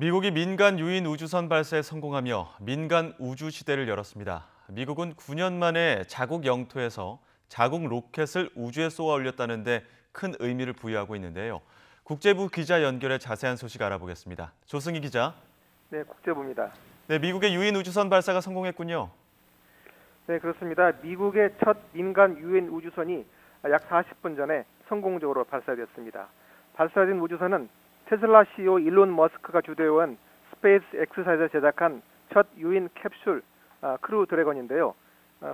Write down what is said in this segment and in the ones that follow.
미국이 민간 유인 우주선 발사에 성공하며 민간 우주 시대를 열었습니다. 미국은 9년 만에 자국 영토에서 자국 로켓을 우주에 쏘아 올렸다는 데 큰 의미를 부여하고 있는데요. 국제부 기자 연결해 자세한 소식 알아보겠습니다. 조승희 기자. 네, 국제부입니다. 네, 미국의 유인 우주선 발사가 성공했군요. 네, 그렇습니다. 미국의 첫 민간 유인 우주선이 약 40분 전에 성공적으로 발사됐습니다. 발사된 우주선은 테슬라 CEO 일론 머스크가 주도해온 스페이스 X사에서 제작한 첫 유인 캡슐 크루 드래건인데요.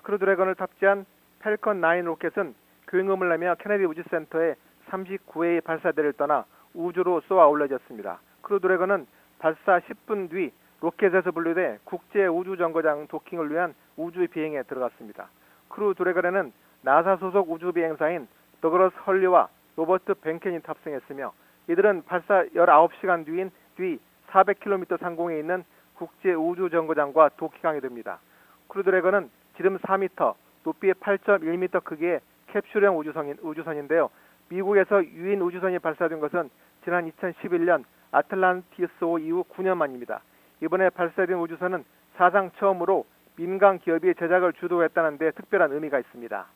크루 드래건을 탑재한 팰컨 9 로켓은 교행음을 내며 케네디 우주센터의 39회의 발사대를 떠나 우주로 쏘아 올려졌습니다. 크루 드래건은 발사 10분 뒤 로켓에서 분리돼 국제 우주정거장 도킹을 위한 우주 비행에 들어갔습니다. 크루 드래건에는 나사 소속 우주 비행사인 더글러스 헐리와 로버트 벤켄이 탑승했으며 이들은 발사 19시간 뒤인 뒤 400km 상공에 있는 국제 우주정거장과 도킹하게 됩니다. 크루 드래건은 지름 4m, 높이 8.1m 크기의 캡슐형 우주선인데요. 미국에서 유인 우주선이 발사된 것은 지난 2011년 아틀란티스호 이후 9년 만입니다. 이번에 발사된 우주선은 사상 처음으로 민간 기업이 제작을 주도했다는 데 특별한 의미가 있습니다.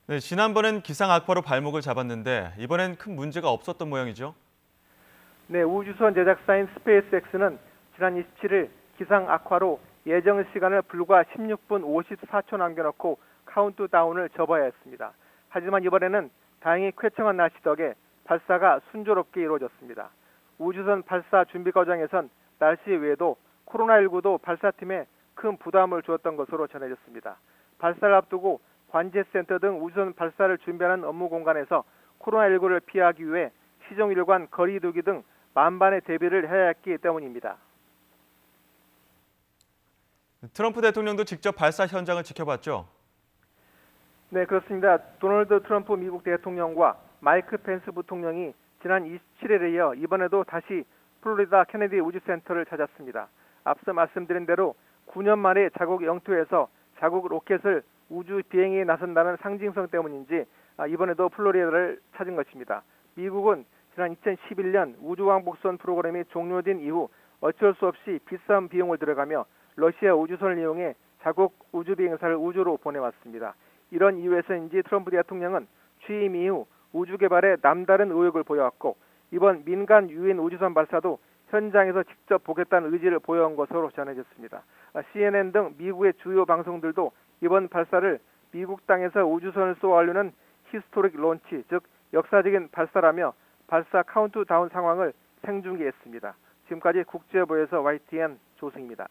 네, 지난번엔 기상 악화로 발목을 잡았는데 이번엔 큰 문제가 없었던 모양이죠? 네, 우주선 제작사인 스페이스X는 지난 27일 기상 악화로 예정 시간을 불과 16분 54초 남겨놓고 카운트다운을 접어야 했습니다. 하지만 이번에는 다행히 쾌청한 날씨 덕에 발사가 순조롭게 이루어졌습니다. 우주선 발사 준비 과정에선 날씨 외에도 코로나19도 발사팀에 큰 부담을 주었던 것으로 전해졌습니다. 발사를 앞두고 관제센터 등 우주선 발사를 준비하는 업무 공간에서 코로나19를 피하기 위해 시종일관 거리두기 등 만반의 대비를 해야 했기 때문입니다. 트럼프 대통령도 직접 발사 현장을 지켜봤죠? 네, 그렇습니다. 도널드 트럼프 미국 대통령과 마이크 펜스 부통령이 지난 27일에 이어 이번에도 다시 플로리다 케네디 우주센터를 찾았습니다. 앞서 말씀드린 대로 9년 만에 자국 영토에서 자국 로켓을 우주 비행에 나선다는 상징성 때문인지 이번에도 플로리다를 찾은 것입니다. 미국은 지난 2011년 우주왕복선 프로그램이 종료된 이후 어쩔 수 없이 비싼 비용을 들여가며 러시아 우주선을 이용해 자국 우주 비행사를 우주로 보내왔습니다. 이런 이유에서인지 트럼프 대통령은 취임 이후 우주 개발에 남다른 의욕을 보여왔고 이번 민간 유인 우주선 발사도 현장에서 직접 보겠다는 의지를 보여온 것으로 전해졌습니다. CNN 등 미국의 주요 방송들도 이번 발사를 미국 땅에서 우주선을 쏘아올리는 히스토릭 론치, 즉 역사적인 발사라며 발사 카운트다운 상황을 생중계했습니다. 지금까지 국제부에서 YTN 조승입니다.